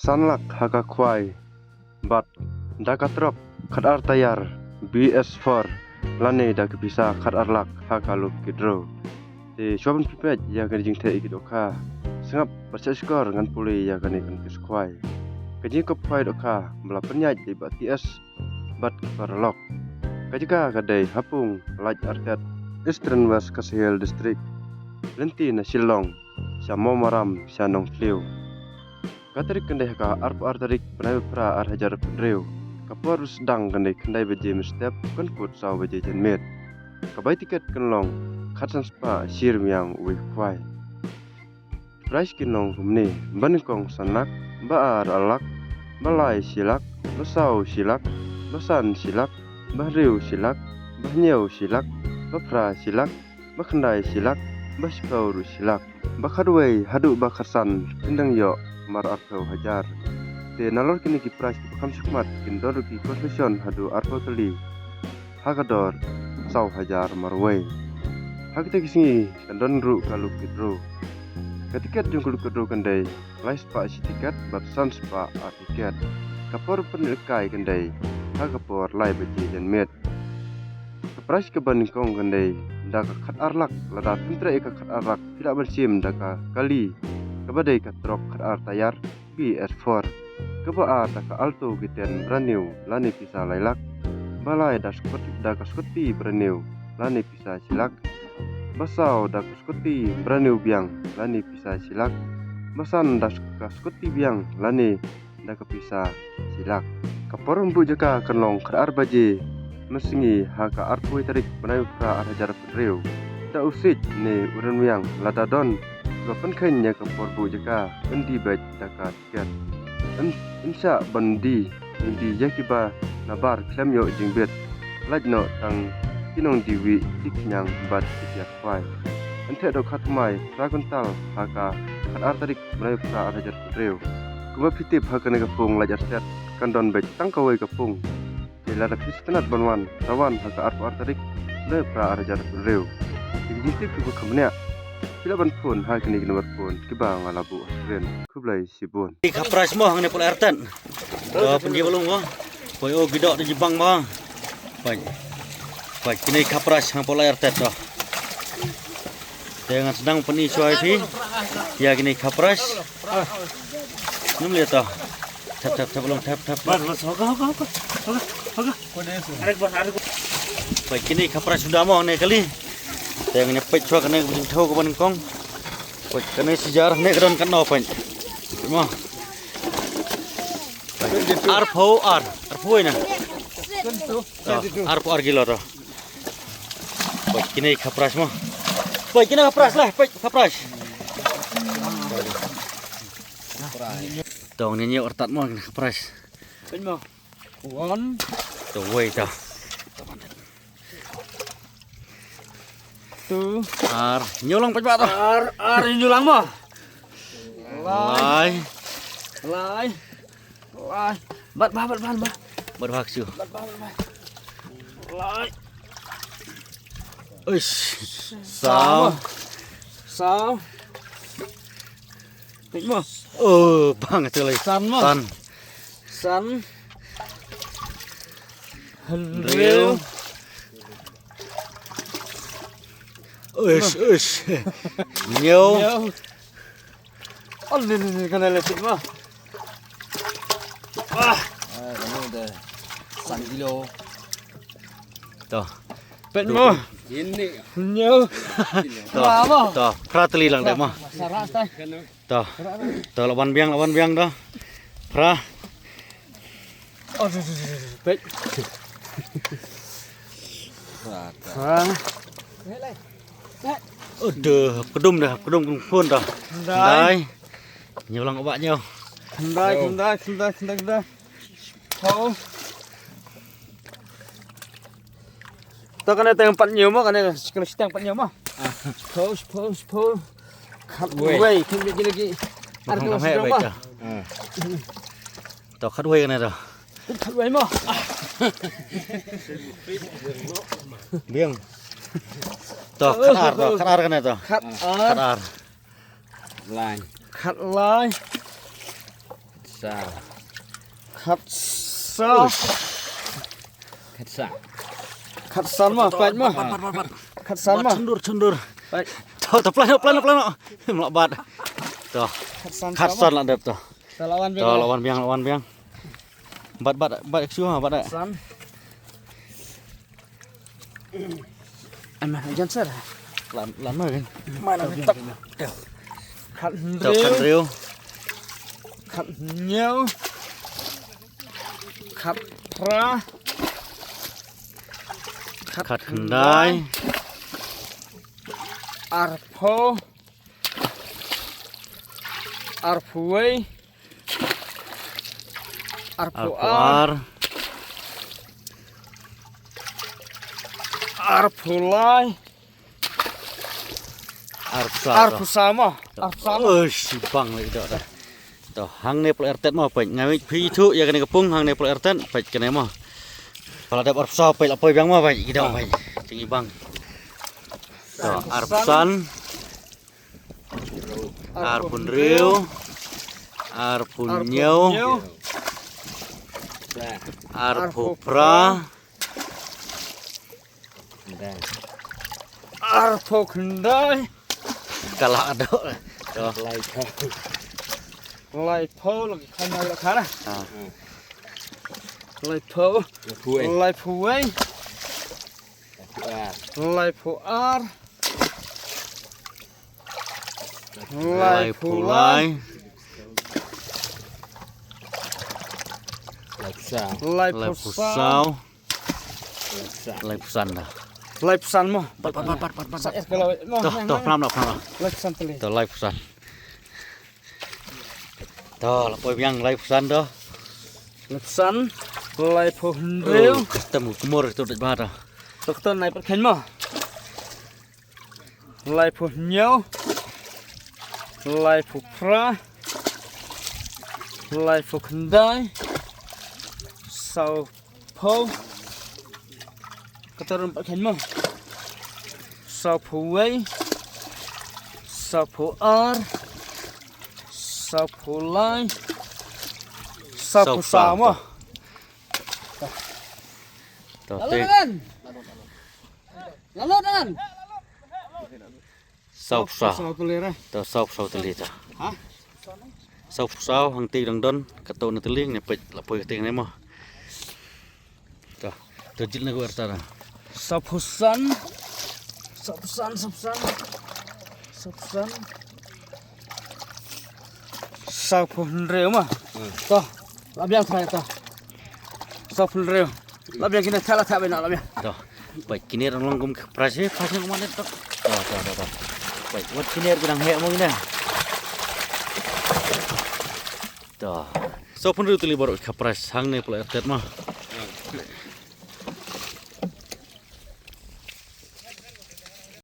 Sanlak haka kwai bat dakatrok kadar tayar BS4 lane dak bisa kadarlak haka lup kidro te shoban pipet ya kan jing te ikit oka sengap baca skor ngan puli ya kan ikan kiskwai kajing kopai doka melapenya di BTS bat parlok kajika kadai hapung laj artet Eastern West Kasihel District lenti na Shillong Syamo maram Syanong Fliu Katarik kendai ka arp artarik benai pra ar hajar pendreu. Kapor sedang kendai kendai beje mestep kan put saw beje jenmet. Kabai tiket kenlong khatsan spa sir miang ui kwai. Price kinong humni banikong sanak ba ar alak balai silak basaw silak basan silak bahriu silak bahnyau silak bapra silak bakhendai silak baspauru silak bakadwei hadu bakarsan tindang yo mar arpau hajar te nalor kini ki price ki kam sukmat kin dor ki concession hadu arpau tali hagador saw hajar marwei hagte kisingi kandon ru kalu kidro ketiket jung kalu kidro kandai lais pa si tiket bat sans pa a tiket kapor penilkai kandai hagapor lai beji jan met price ke banikong kandai daka khat arlak lada pintra eka khat arlak tidak bersim daka kali kabadai katrok kadar tayar BS4 kaba taka alto giten braniu lani pisa lailak balai daka skuti braniu lani pisa silak basau daka skuti braniu biang lani pisa silak basan daka skuti biang lani daka pisa silak kaporum bu jaka kenlong kadar baje mesingi haka arpui tarik benai pra arhajar pendreu da usit ne uran miang ladadon Gapan kanya ke porbu jaka endi baj daka tiket insya bandi indi yakiba nabar klem yo jingbet lajno tang kinong diwi tiknyang bat tiket kwai ente do khatmai raguntal haka kadar tarik menai pra arajar pedreu kuma pitip haka ne kapung lajar set kandon baj tangkawai kapung jelada pistenat banwan rawan haka arpa tarik menai pra arajar pedreu dijintip ku kamnya Bila ban pun hal kini nomor pun kibang alabu ren kublai sibun. Kapras mo hang ne pol erten. Penji belum mo. Koi o gidok di jibang mo. Pai kini kapras hang pol erten doh. Dengan sedang peni suai pi. Ya kini kapras. Num lihat doh. Tap belum tap. Hoga. Pai kini kapras sudah mo ne kali. Yang nyepet cua kena kucing tahu ke panengkong. Kena sejarah nek kedon kena apa? Cuma arpo ina. Arpo gila tu. Baik kini kapras mah. Baik kini kapras lah, kapras. Tong ni nyok ortat mah kapras. Pinmo. One. Tu wei tu. Nyulang pecah tu. Nyulang mo. Lai. Bat. Berhaksu. Lai. Uish. Sao. Pinmo. Oh, bang itu lagi. San mo. San. Real. Uish. Nyo. Ni kena lepit mo. Kamu dah 1 kilo. Tuh. Pinmo. Ini. Nyo. Tuh. Prateli lang deh mah. Saras tay. Tuh lawan biang dah. Pra. Pit. Udah, kedum pun dah. Hendai. Nyulang obatnya. Hendai. Kau. Tao cái này tao bận nhiều mà cái này cái này bận nhiều mà. Pose. Khát quay, không biết lagi. Ada Không masih hề dong vậy mah. trời. Tao khát quay cái này rồi. Khát quay mah. Biang. Tuh, khát ar kan itu. Khát Khát ar. Lain. Khát lai. Sa. khát sao Khát sa. khát san mà phải mà khát san mà Cendur. phải Tuh, pelan. Melabat. Tuh, khát san katsan lah dep tuh. lawan Tuh, lawan biang. Bat exua, bat. san anh mà dân sát Lan mah kan. mana tak khát Tuh, kan rêu riu. khát nhau khát ra Kat kendai. arpo arpuai arpuar Arpuar. arpulai Arpsa. arpusama arpusama Si bang lagi dah. Tuh, hang ne pel RT mah pej ngawi phi thu ya kene kepung hang ne pel RT pej kene mah. Kalau ada arpsa pej lapoi bang mah pej kita pej. Tinggi bang. Tuh, arpsan, arpun riu, arpun nyau, arpupra, Kendai. arpo kendai kalah ada. Tuh, laipo lagi kendai lah kana ah, laipo Pui. laipuai laipuar lai pulai, Laksa. lai laipusau pusau, Laksa. lai pusan dah. laipusan mo Pat. saya kalau mo Tuh, pelan. laipusan teli Tuh, lai pusan. Tuh, lapoi biang lai pusan dah. laipusan laipo hendreu Ketemu kumur itu dah bahar dah. dokter naik perken mo laipo nyau laipo pra laipo kendai sau po keturun perken mo sau puai sau puar sau pulai sau Sau pusau mo Tuh, lalu sau pusau. sau tulira Tuh, sau pusau teli tuh. Hah? Sau pusau hang ti dong don ketu na teling ne pej lapoi ting ne mah. Tuh, jil na gua arta dah. Sapusan Sapun reu mah. Toh, labiang saya toh. Sapun reu. Labiang kini salah tak benar labiang. Tuh, baik kini orang longgum ke prase kemana tuh. Tuh. Baik, buat kini orang hek mau gini. Tuh, so pun itu libur ke pras hang ne pelajar mah.